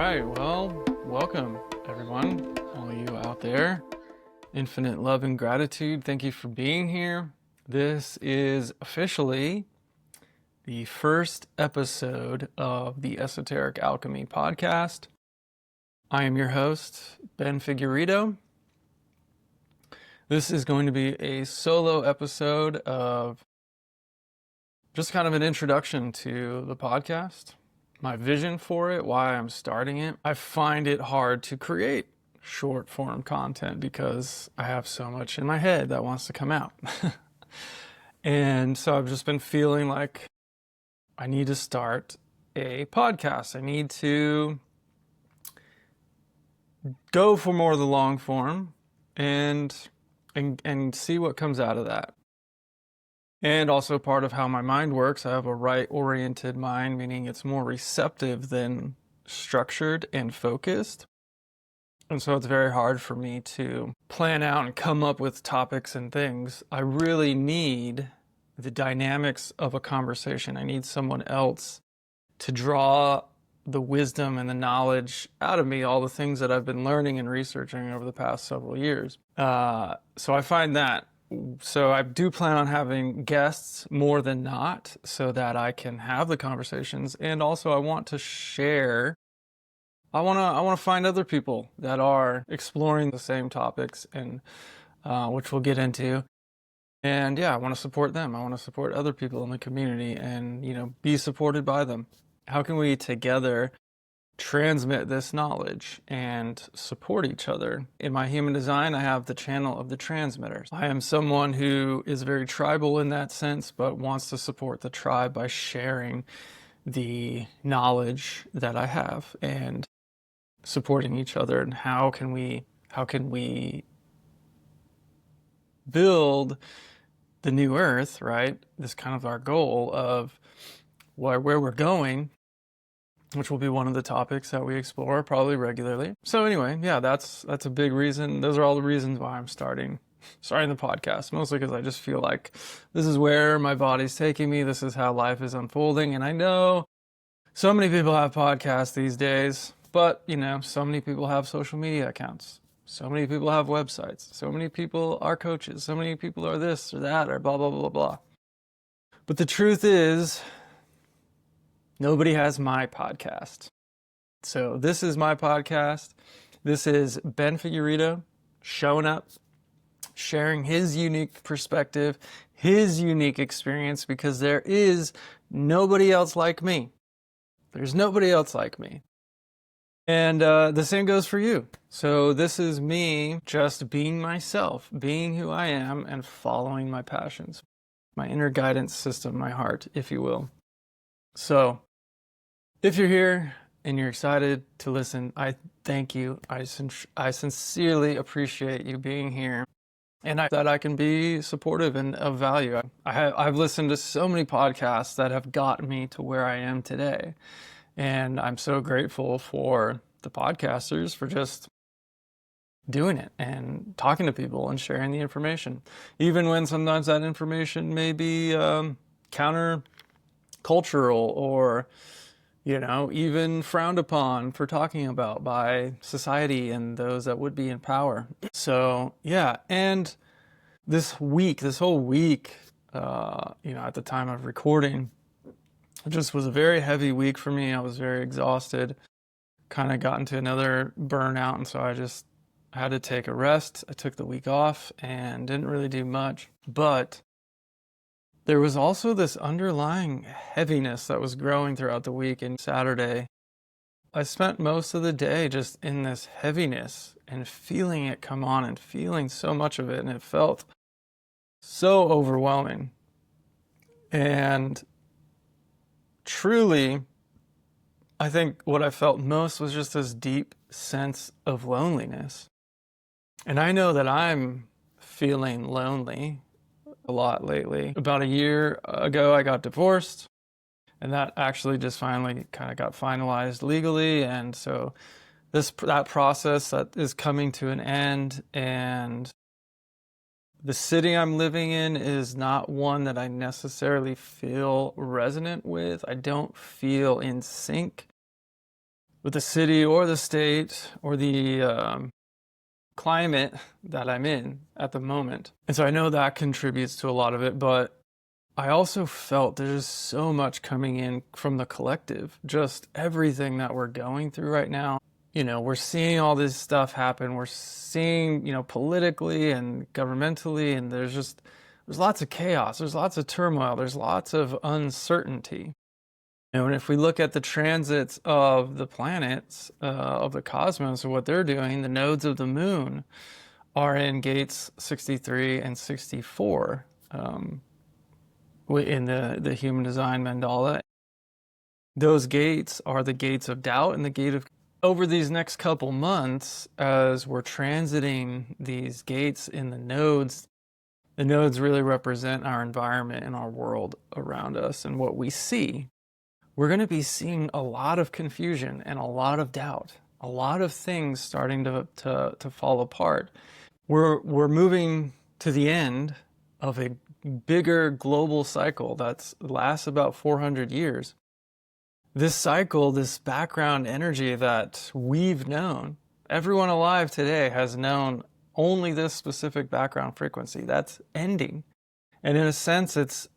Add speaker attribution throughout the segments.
Speaker 1: right, well, welcome everyone, all you out there. Infinite love and gratitude. Thank you for being here. This is officially the first episode of the Esoteric Alchemy podcast. I am your host, Ben Figueiredo. This is going to be a solo episode of just kind of an introduction to the podcast, my vision for it, why I'm starting it. I find it hard to create short form content because I have so much in my head that wants to come out. And so I've just been feeling like I need to start a podcast. I need to go for more of the long form and see what comes out of that. And also part of how my mind works, I have a right-oriented mind, meaning it's more receptive than structured and focused. And so it's very hard for me to plan out and come up with topics and things. I really need the dynamics of a conversation. I need someone else to draw the wisdom and the knowledge out of me, all the things that I've been learning and researching over the past several years. So I find that. So I do plan on having guests more than not so that I can have the conversations. And also I want to share. I want to find other people that are exploring the same topics, and which we'll get into. And yeah, I want to support them. I want to support other people in the community and, be supported by them. How can we together transmit this knowledge and support each other? In my human design, I have the channel of the transmitters. I am someone who is very tribal in that sense, but wants to support the tribe by sharing the knowledge that I have and supporting each other. And how can we build the new earth, right? This kind of our goal of where we're going, which will be one of the topics that we explore probably regularly. So anyway, yeah, that's a big reason. Those are all the reasons why I'm starting the podcast, mostly because I just feel like this is where my body's taking me. This is how life is unfolding. And I know so many people have podcasts these days, but so many people have social media accounts. So many people have websites. So many people are coaches. So many people are this or that or blah, blah, blah, blah. But the truth is, nobody has my podcast. So this is my podcast. This is Ben Figueiredo showing up, sharing his unique perspective, his unique experience, because there is nobody else like me. There's nobody else like me. And the same goes for you. So this is me just being myself, being who I am, and following my passions, my inner guidance system, my heart, if you will. So if you're here and you're excited to listen, I thank you. I sincerely appreciate you being here, and that I can be supportive and of value. I've listened to so many podcasts that have gotten me to where I am today. And I'm so grateful for the podcasters for just doing it and talking to people and sharing the information. Even when sometimes that information may be counter-cultural or, even frowned upon for talking about by society and those that would be in power. So, yeah. And this whole week, at the time of recording, it just was a very heavy week for me. I was very exhausted, kind of got into another burnout, and so I had to take a rest. I took the week off and didn't really do much. But there was also this underlying heaviness that was growing throughout the week. And Saturday, I spent most of the day just in this heaviness and feeling it come on and feeling so much of it, and it felt so overwhelming. And truly, I think what I felt most was just this deep sense of loneliness. And I know that I'm feeling lonely a lot lately. About a year ago, I got divorced, and that actually just finally kind of got finalized legally. And so that process that is coming to an end, and the city I'm living in is not one that I necessarily feel resonant with. I don't feel in sync with the city or the state or the climate that I'm in at the moment. And so I know that contributes to a lot of it, but I also felt there's so much coming in from the collective, just everything that we're going through right now. You know, we're seeing all this stuff happen. We're seeing, you know, politically and governmentally, and there's lots of chaos. There's lots of turmoil. There's lots of uncertainty. You know, and if we look at the transits of the planets, of the cosmos, and what they're doing, the nodes of the moon are in gates 63 and 64 in the human design mandala. Those gates are the gates of doubt and the gate of... Over these next couple months, as we're transiting these gates in the nodes really represent our environment and our world around us and what we see. We're going to be seeing a lot of confusion and a lot of doubt, a lot of things starting to fall apart. We're moving to the end of a bigger global cycle that lasts about 400 years. This cycle, this background energy that we've known, everyone alive today has known only this specific background frequency. That's ending. And in a sense, it's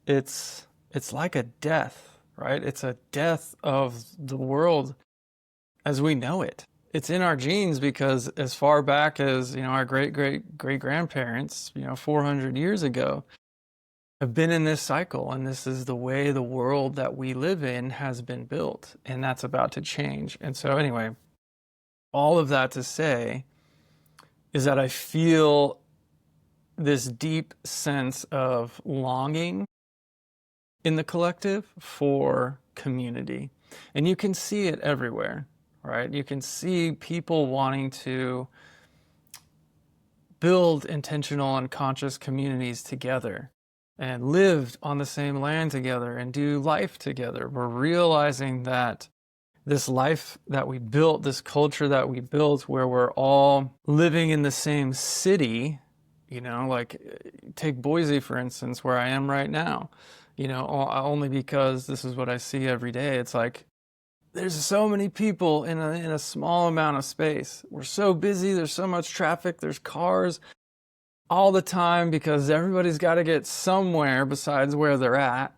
Speaker 1: like a death. Right? It's a death of the world as we know it. It's in our genes because as far back as, you know, our great-great-great-grandparents, you know, 400 years ago, have been in this cycle. And this is the way the world that we live in has been built. And that's about to change. And so anyway, all of that to say is that I feel this deep sense of longing in the collective for community. And you can see it everywhere, right? You can see people wanting to build intentional and conscious communities together and live on the same land together and do life together. We're realizing that this life that we built, this culture that we built where we're all living in the same city, you know, like take Boise, for instance, where I am right now. You know, only because this is what I see every day. It's like there's so many people in a small amount of space. We're so busy. There's so much traffic. There's cars all the time because everybody's got to get somewhere besides where they're at.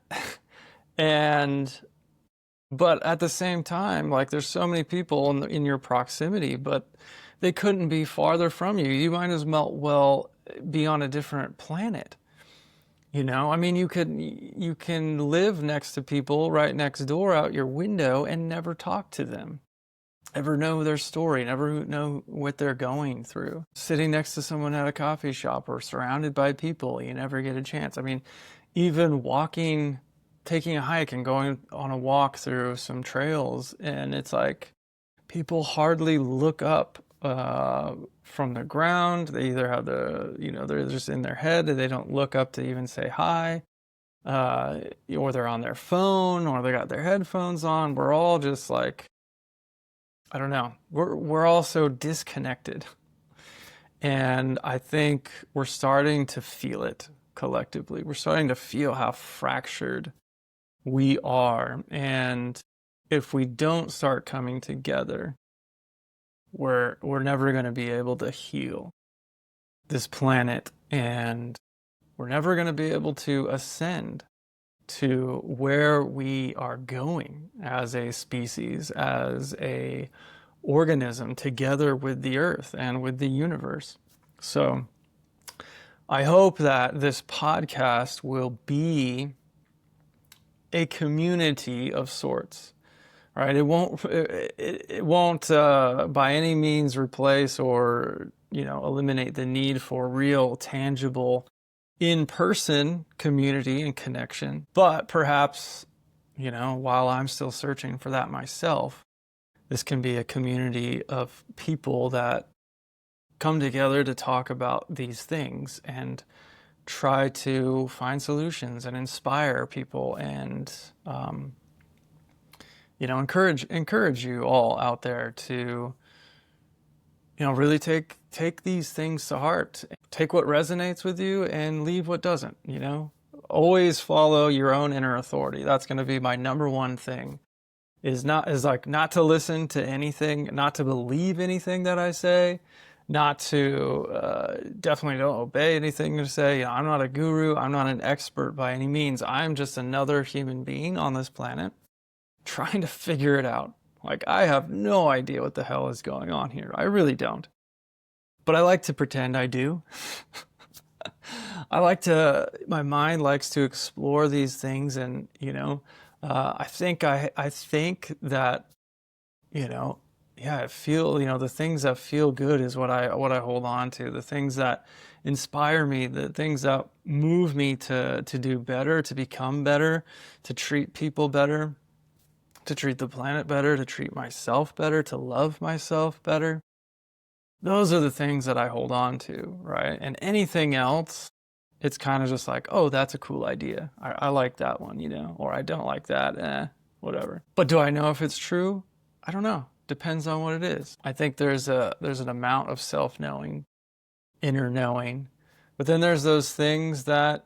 Speaker 1: But at the same time, like there's so many people in your proximity, but they couldn't be farther from you. You might as well be on a different planet. You know, I mean, you can live next to people right next door out your window and never talk to them, ever know their story, never know what they're going through. Sitting next to someone at a coffee shop or surrounded by people, you never get a chance. I mean, even walking, taking a hike and going on a walk through some trails, and it's like people hardly look up from the ground. They either have they're just in their head and they don't look up to even say hi, or they're on their phone or they got their headphones on. We're all just like, I don't know, we're all so disconnected. And I think we're starting to feel it collectively. We're starting to feel how fractured we are. And if we don't start coming together, we're never going to be able to heal this planet, and we're never going to be able to ascend to where we are going as a species, as a organism, together with the earth and with the universe. So I hope that this podcast will be a community of sorts. Right, it won't by any means replace or, you know, eliminate the need for real, tangible, in-person community and connection. But perhaps, you know, while I'm still searching for that myself, this can be a community of people that come together to talk about these things and try to find solutions and inspire people and, you know, encourage you all out there to, you know, really take these things to heart. Take what resonates with you and leave what doesn't, you know. Always follow your own inner authority. That's going to be my number one thing, is like not to listen to anything, not to believe anything that I say, not to definitely don't obey anything to say. I'm not a guru. I'm not an expert by any means. I'm just another human being on this planet trying to figure it out. Like, I have no idea what the hell is going on here. I really don't. But I like to pretend I do. My mind likes to explore these things, and I think that, I feel, the things that feel good is what I hold on to. The things that inspire me, the things that move me to do better, to become better, to treat people better, to treat the planet better, to treat myself better, to love myself better. Those are the things that I hold on to, right? And anything else, it's kind of just like, oh, that's a cool idea. I like that one, or I don't like that, whatever. But do I know if it's true? I don't know. Depends on what it is. I think there's an amount of self-knowing, inner knowing, but then there's those things that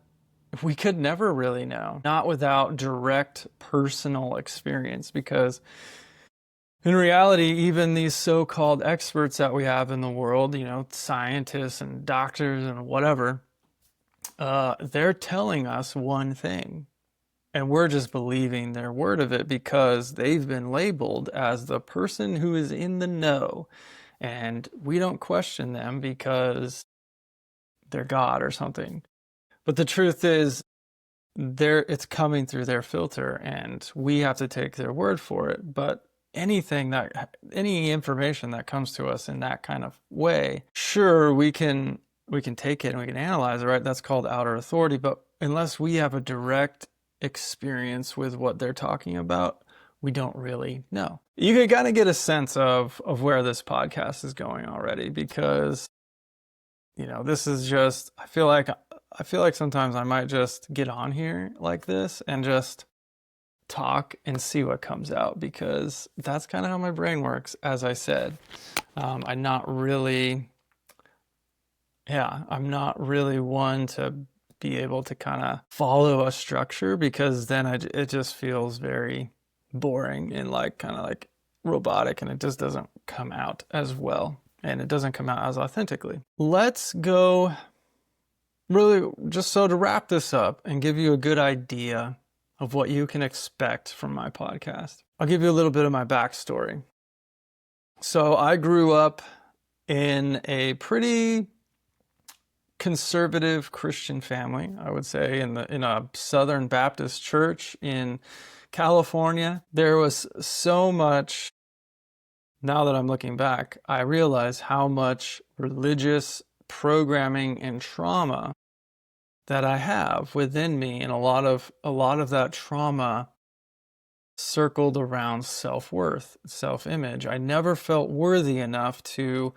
Speaker 1: we could never really know, not without direct personal experience, because in reality, even these so-called experts that we have in the world, scientists and doctors and whatever, they're telling us one thing, and we're just believing their word of it because they've been labeled as the person who is in the know, and we don't question them because they're God or something. But the truth is, it's coming through their filter, and we have to take their word for it. But any information that comes to us in that kind of way, sure, we can take it and we can analyze it, right? That's called outer authority. But unless we have a direct experience with what they're talking about, we don't really know. You can kind of get a sense of where this podcast is going already, because this is just, I feel like sometimes I might just get on here like this and just talk and see what comes out, because that's kind of how my brain works. As I said, I'm not really one to be able to kind of follow a structure, because then it just feels very boring and kind of like robotic, and it just doesn't come out as well, and it doesn't come out as authentically. Let's go really, just so to wrap this up and give you a good idea of what you can expect from my podcast, I'll give you a little bit of my backstory. So I grew up in a pretty conservative Christian family, I would say, in a Southern Baptist church in California. There was so much, now that I'm looking back, I realize how much religious programming and trauma that I have within me, and a lot of that trauma circled around self-worth, self-image. I never felt worthy enough to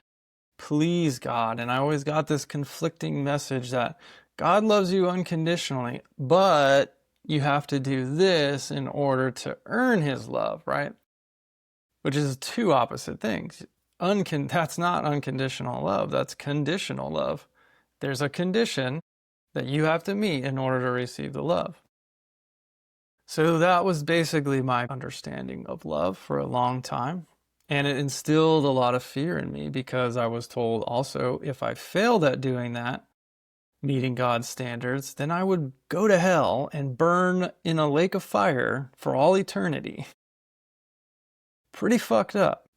Speaker 1: please God, and I always got this conflicting message that God loves you unconditionally, but you have to do this in order to earn his love, right? Which is two opposite things. That's not unconditional love, that's conditional love. There's a condition that you have to meet in order to receive the love. So that was basically my understanding of love for a long time. And it instilled a lot of fear in me, because I was told also, if I failed at doing that, meeting God's standards, then I would go to hell and burn in a lake of fire for all eternity. Pretty fucked up.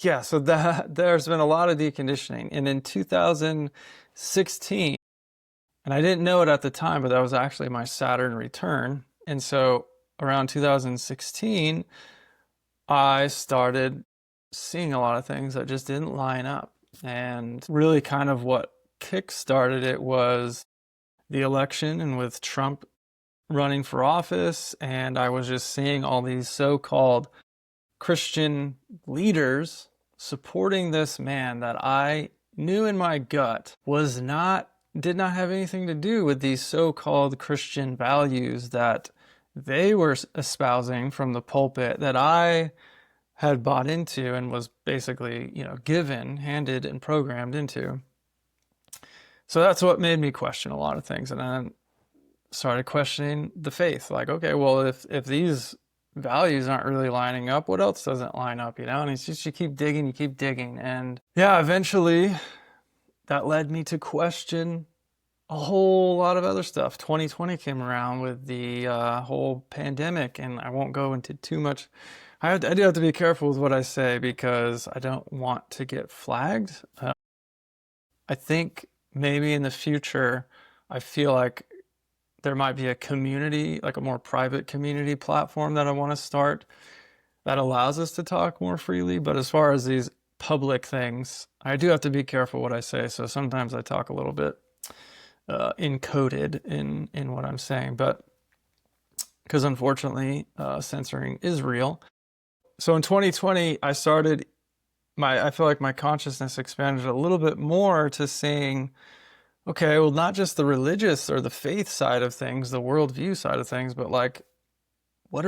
Speaker 1: Yeah, so there's been a lot of deconditioning. And in 2016, and I didn't know it at the time, but that was actually my Saturn return. And so around 2016, I started seeing a lot of things that just didn't line up. And really kind of what kick-started it was the election, and with Trump running for office, and I was just seeing all these so-called Christian leaders supporting this man that I knew in my gut did not have anything to do with these so-called Christian values that they were espousing from the pulpit, that I had bought into and was basically, handed and programmed into. So that's what made me question a lot of things. And then started questioning the faith. Like, okay, well, if these values aren't really lining up. What else doesn't line up, you know? And it's just you keep digging, you keep digging. And yeah, eventually that led me to question a whole lot of other stuff. 2020 came around with the whole pandemic, and I won't go into too much. I do have to be careful with what I say because I don't want to get flagged. I think maybe in the future, I feel like there might be a community, like a more private community platform that I want to start that allows us to talk more freely. But as far as these public things, I do have to be careful what I say. So sometimes I talk a little bit encoded in what I'm saying, but because unfortunately censoring is real. So in 2020, I feel like my consciousness expanded a little bit more to seeing, okay, well, not just the religious or the faith side of things, the worldview side of things, but like, what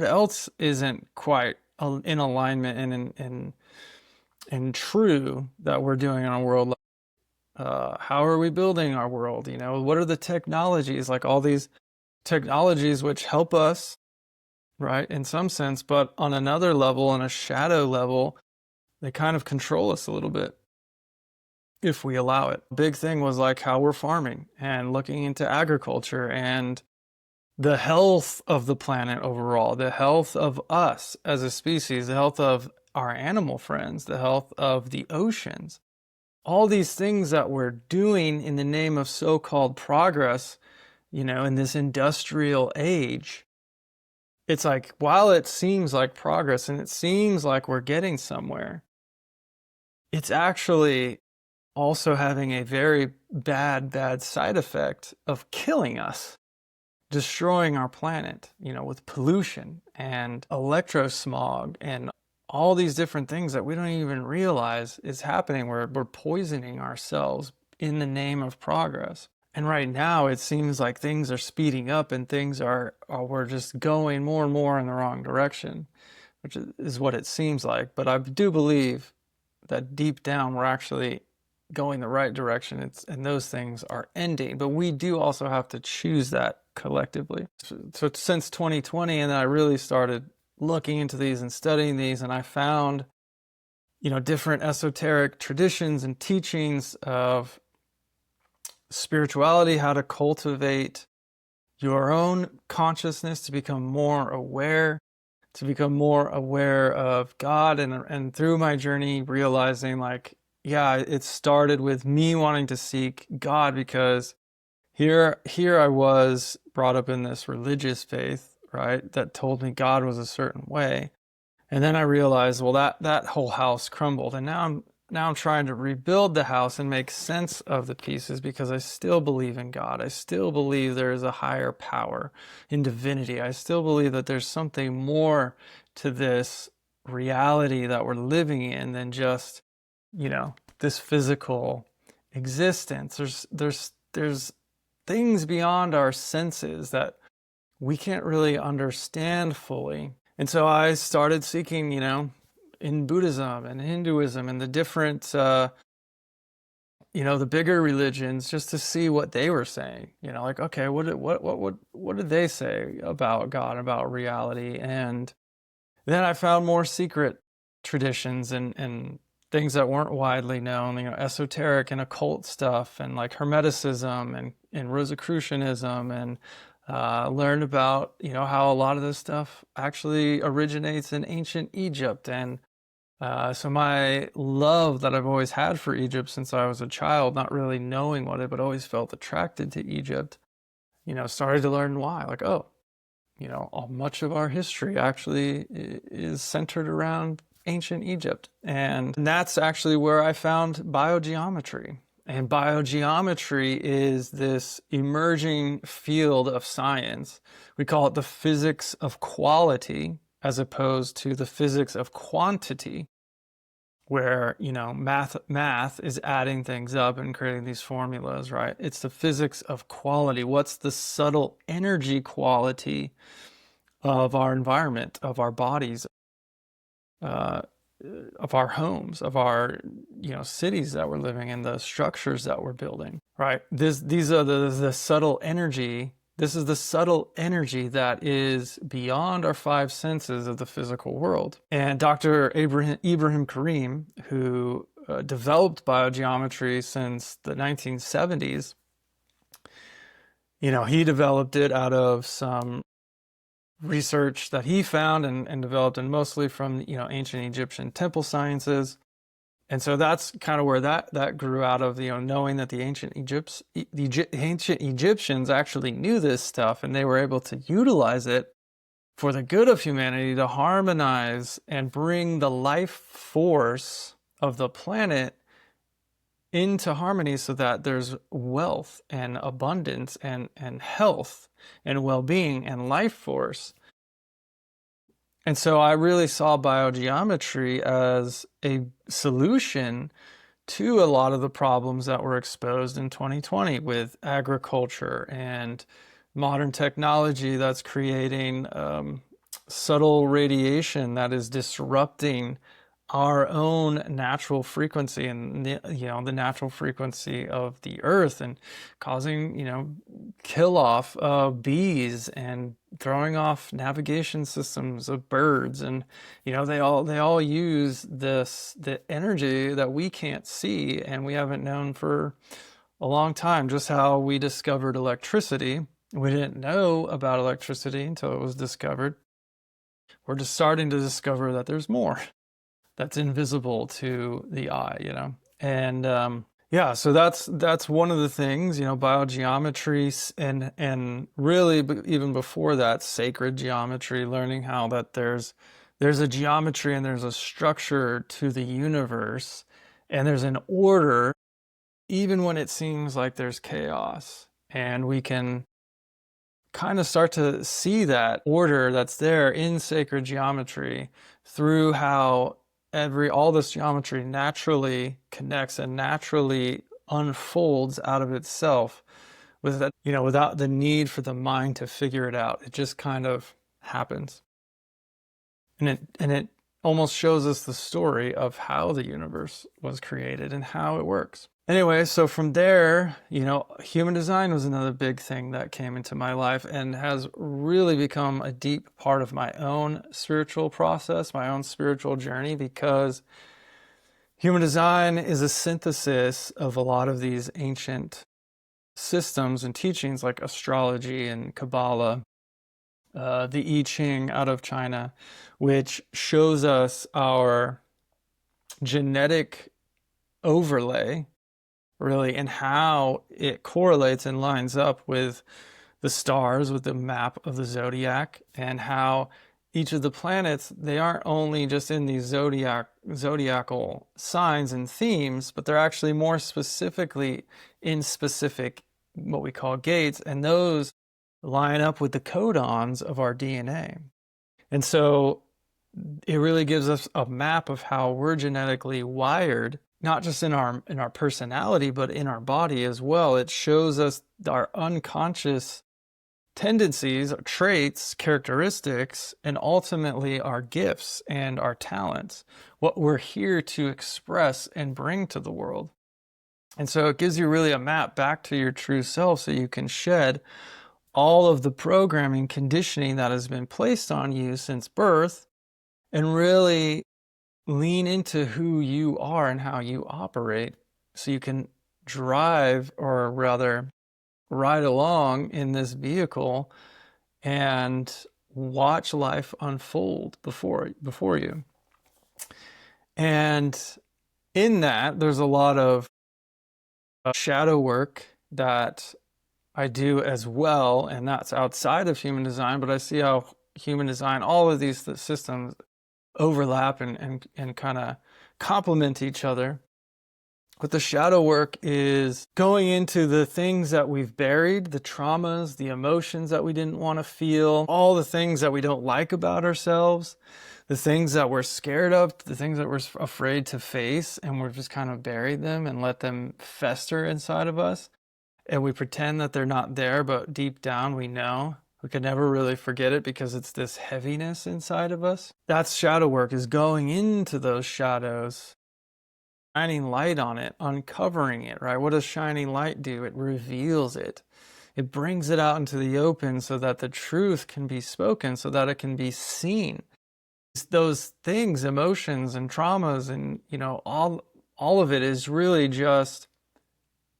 Speaker 1: else isn't quite in alignment and true that we're doing in our world? How are we building our world? You know, what are the technologies, like all these technologies which help us, right, in some sense, but on another level, on a shadow level, they kind of control us a little bit if we allow it. Big thing was like how we're farming and looking into agriculture and the health of the planet overall, the health of us as a species, the health of our animal friends, the health of the oceans. All these things that we're doing in the name of so-called progress, you know, in this industrial age, it's like, while it seems like progress and it seems like we're getting somewhere, it's actually also having a very bad side effect of killing us, destroying our planet, you know, with pollution and electrosmog and all these different things that we don't even realize is happening. We're poisoning ourselves in the name of progress. And right now it seems like things are speeding up and things we're just going more and more in the wrong direction, which is what it seems like. But I do believe that deep down we're actually going the right direction, and those things are ending. But we do also have to choose that collectively. So since 2020, and then I really started looking into these and studying these, and I found, you know, different esoteric traditions and teachings of spirituality, how to cultivate your own consciousness to become more aware, of God, and through my journey realizing, like, yeah, it started with me wanting to seek God because here I was brought up in this religious faith, right, that told me God was a certain way. And then I realized, well, that whole house crumbled, and now I'm trying to rebuild the house and make sense of the pieces because I still believe in God. I still believe there is a higher power in divinity. I still believe that there's something more to this reality that we're living in than just, you know, this physical existence. There's things beyond our senses that we can't really understand fully. And so I started seeking, you know, in Buddhism and Hinduism and the different, you know, the bigger religions, just to see what they were saying. You know, like, okay, what did they say about God, about reality? And then I found more secret traditions and things that weren't widely known, you know, esoteric and occult stuff, and like Hermeticism and Rosicrucianism, and learned about, you know, how a lot of this stuff actually originates in ancient Egypt. And so my love that I've always had for Egypt since I was a child, not really knowing what it, but always felt attracted to Egypt, you know, started to learn why. Like, oh, you know, much of our history actually is centered around ancient Egypt. And that's actually where I found biogeometry. And biogeometry is this emerging field of science. We call it the physics of quality as opposed to the physics of quantity, where, you know, math is adding things up and creating these formulas, right? It's the physics of quality. What's the subtle energy quality of our environment, of our bodies, of our homes, of our, you know, cities that we're living in, the structures that we're building, right? These are the subtle energy This is the subtle energy that is beyond our five senses of the physical world. And Dr. Ibrahim Karim, who developed biogeometry since the 1970s, he developed it out of some research that he found and developed, and mostly from ancient Egyptian temple sciences. And so that's kind of where that grew out of, knowing that the ancient Egyptians actually knew this stuff, and they were able to utilize it for the good of humanity to harmonize and bring the life force of the planet into harmony so that there's wealth and abundance and health and well-being and life force. And so I really saw biogeometry as a solution to a lot of the problems that were exposed in 2020 with agriculture and modern technology that's creating subtle radiation that is disrupting our own natural frequency and the natural frequency of the earth, and causing kill off of bees and throwing off navigation systems of birds. And they all use the energy that we can't see and we haven't known for a long time. Just how we discovered electricity, we didn't know about electricity until it was discovered. We're just starting to discover that there's more that's invisible to the eye, and so that's one of the things, biogeometry, and really even before that, sacred geometry, learning how that there's a geometry and there's a structure to the universe, and there's an order even when it seems like there's chaos, and we can kind of start to see that order that's there in sacred geometry through how all this geometry naturally connects and naturally unfolds out of itself without the need for the mind to figure it out. It just kind of happens. And it almost shows us the story of how the universe was created and how it works. Anyway, so from there, human design was another big thing that came into my life and has really become a deep part of my own spiritual process, my own spiritual journey, because human design is a synthesis of a lot of these ancient systems and teachings like astrology and Kabbalah, the I Ching out of China, which shows us our genetic overlay, really, and how it correlates and lines up with the stars, with the map of the zodiac, and how each of the planets, they aren't only just in these zodiacal signs and themes, but they're actually more specifically in specific, what we call gates, and those line up with the codons of our DNA. And so it really gives us a map of how we're genetically wired, not just in our personality, but in our body as well. It shows us our unconscious tendencies, traits, characteristics, and ultimately our gifts and our talents, what we're here to express and bring to the world. And so it gives you really a map back to your true self, so you can shed all of the programming, conditioning that has been placed on you since birth, and really lean into who you are and how you operate, so you can drive, or rather ride along in this vehicle and watch life unfold before you. And in that, there's a lot of shadow work that I do as well, and that's outside of human design, but I see how human design, all of these systems overlap and kind of complement each other. But the shadow work is going into the things that we've buried, the traumas, the emotions that we didn't want to feel, all the things that we don't like about ourselves, the things that we're scared of, the things that we're afraid to face, and we've just kind of buried them and let them fester inside of us. And we pretend that they're not there, but deep down we know. We can never really forget it because it's this heaviness inside of us. That's shadow work, is going into those shadows, shining light on it, uncovering it, right? What does shining light do? It reveals it. It brings it out into the open so that the truth can be spoken, so that it can be seen. Those things, emotions and traumas and, all of it is really just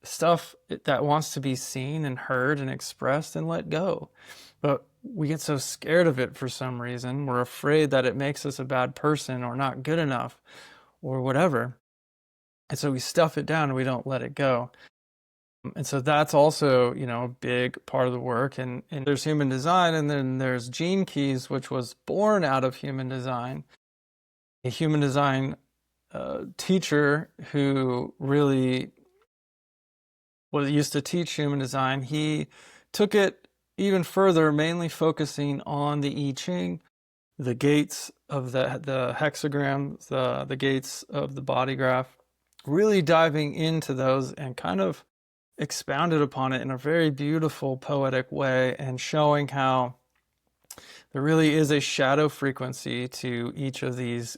Speaker 1: stuff that wants to be seen and heard and expressed and let go. But we get so scared of it for some reason. We're afraid that it makes us a bad person or not good enough or whatever. And so we stuff it down and we don't let it go. And so that's also, a big part of the work. And there's human design, and then there's Gene Keys, which was born out of human design. A human design teacher who really used to teach human design, he took it even further, mainly focusing on the I Ching, the gates of the hexagram, the gates of the body graph, really diving into those and kind of expounded upon it in a very beautiful, poetic way, and showing how there really is a shadow frequency to each of these,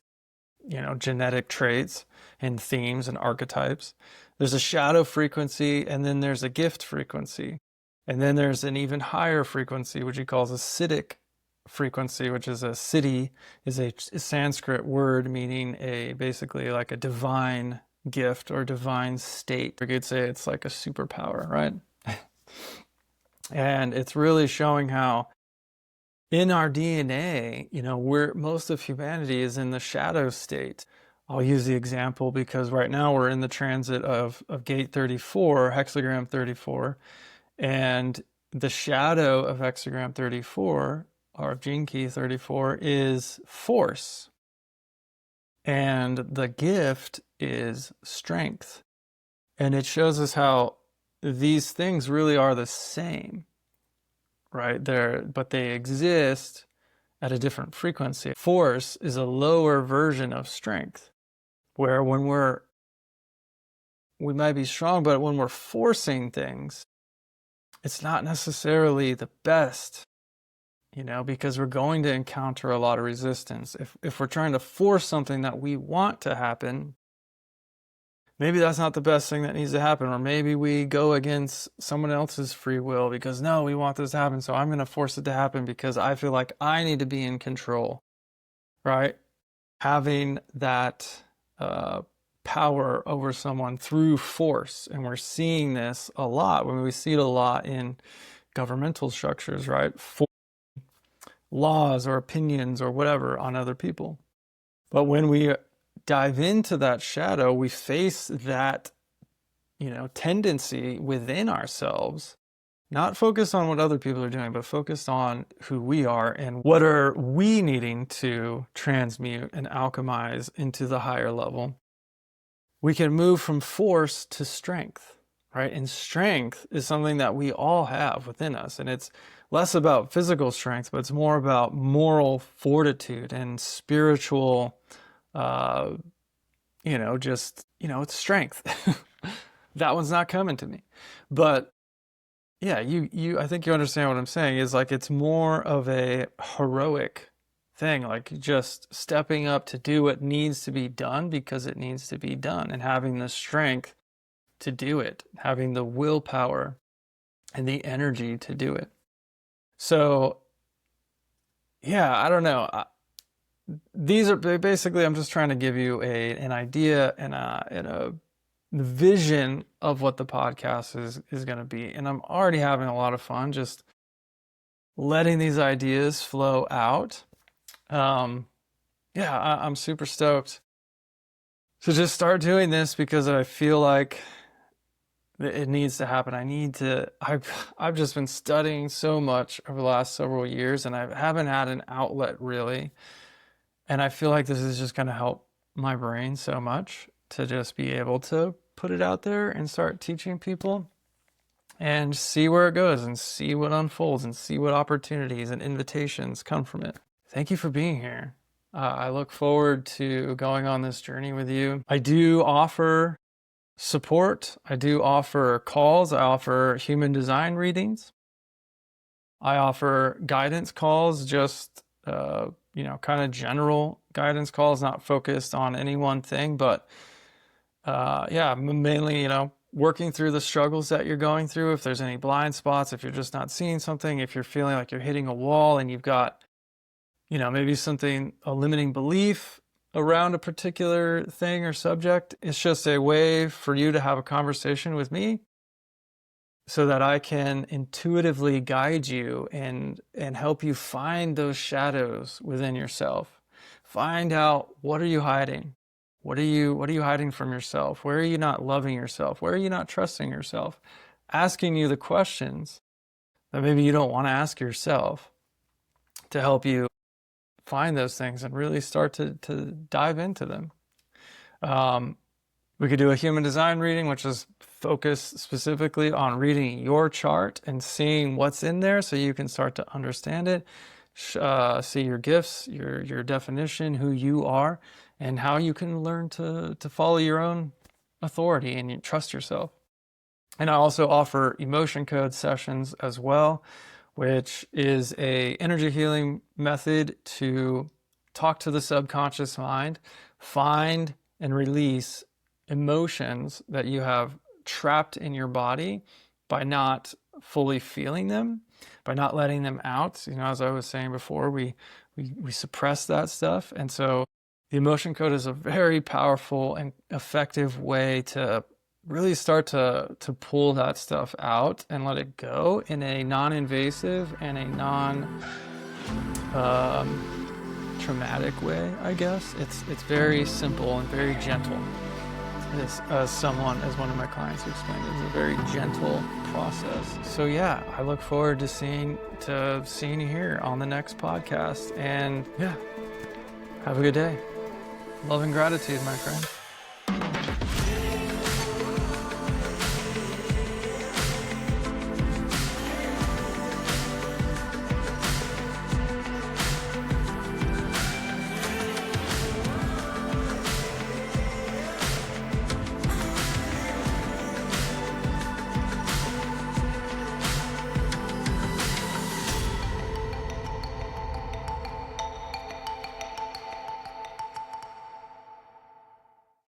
Speaker 1: genetic traits and themes and archetypes. There's a shadow frequency, and then there's a gift frequency. And then there's an even higher frequency, which he calls a Siddhic frequency, which is a siddhi, is a Sanskrit word meaning basically like a divine gift or divine state. You could say it's like a superpower, right? And it's really showing how in our DNA, most of humanity is in the shadow state. I'll use the example because right now we're in the transit of gate 34, hexagram 34, and the shadow of hexagram 34, or of gene key 34, is force. And the gift is strength. And it shows us how these things really are the same, right? But they exist at a different frequency. Force is a lower version of strength, where when we might be strong, but when we're forcing things, it's not necessarily the best, because we're going to encounter a lot of resistance. If we're trying to force something that we want to happen, maybe that's not the best thing that needs to happen, or maybe we go against someone else's free will because, no, we want this to happen, so I'm going to force it to happen because I feel like I need to be in control, right? Having that power over someone through force. And we're seeing this a lot. When we see it a lot in governmental structures, right? For laws or opinions or whatever on other people. But when we dive into that shadow, we face that, tendency within ourselves, not focused on what other people are doing, but focused on who we are and what are we needing to transmute and alchemize into the higher level. We can move from force to strength, right? And strength is something that we all have within us. And it's less about physical strength, but it's more about moral fortitude and spiritual, it's strength. That one's not coming to me. But yeah, I think you understand what I'm saying, is like it's more of a heroic thing, like just stepping up to do what needs to be done because it needs to be done, and having the strength to do it, having the willpower and the energy to do it. So yeah, I don't know. These are basically, I'm just trying to give you an idea and a vision of what the podcast is going to be. And I'm already having a lot of fun just letting these ideas flow out. I'm super stoked to just start doing this because I feel like it needs to happen. I've just been studying so much over the last several years, and I haven't had an outlet really. And I feel like this is just going to help my brain so much to just be able to put it out there and start teaching people and see where it goes and see what unfolds and see what opportunities and invitations come from it. Thank you for being here. I look forward to going on this journey with you. I do offer support. I do offer calls. I offer human design readings. I offer guidance calls, just, kind of general guidance calls, not focused on any one thing, but mainly, working through the struggles that you're going through, if there's any blind spots, if you're just not seeing something, if you're feeling like you're hitting a wall and you've got, maybe something, a limiting belief around a particular thing or subject, it's just a way for you to have a conversation with me so that I can intuitively guide you and help you find those shadows within yourself. Find out, what are you hiding? What are you hiding from yourself? Where are you not loving yourself? Where are you not trusting yourself? Asking you the questions that maybe you don't want to ask yourself to help you find those things and really start to dive into them. We could do a human design reading, which is focused specifically on reading your chart and seeing what's in there so you can start to understand it, see your gifts, your definition, who you are, and how you can learn to follow your own authority and you trust yourself. And I also offer emotion code sessions as well, which is a energy healing method to talk to the subconscious mind, find and release emotions that you have trapped in your body by not fully feeling them, by not letting them out. As I was saying before, we suppress that stuff. And so the emotion code is a very powerful and effective way to really start to pull that stuff out and let it go in a non-invasive and a non-traumatic way, I guess. It's very simple and very gentle. As one of my clients explained, it's a very gentle process. So yeah, I look forward to seeing you here on the next podcast. And yeah, have a good day. Love and gratitude, my friend.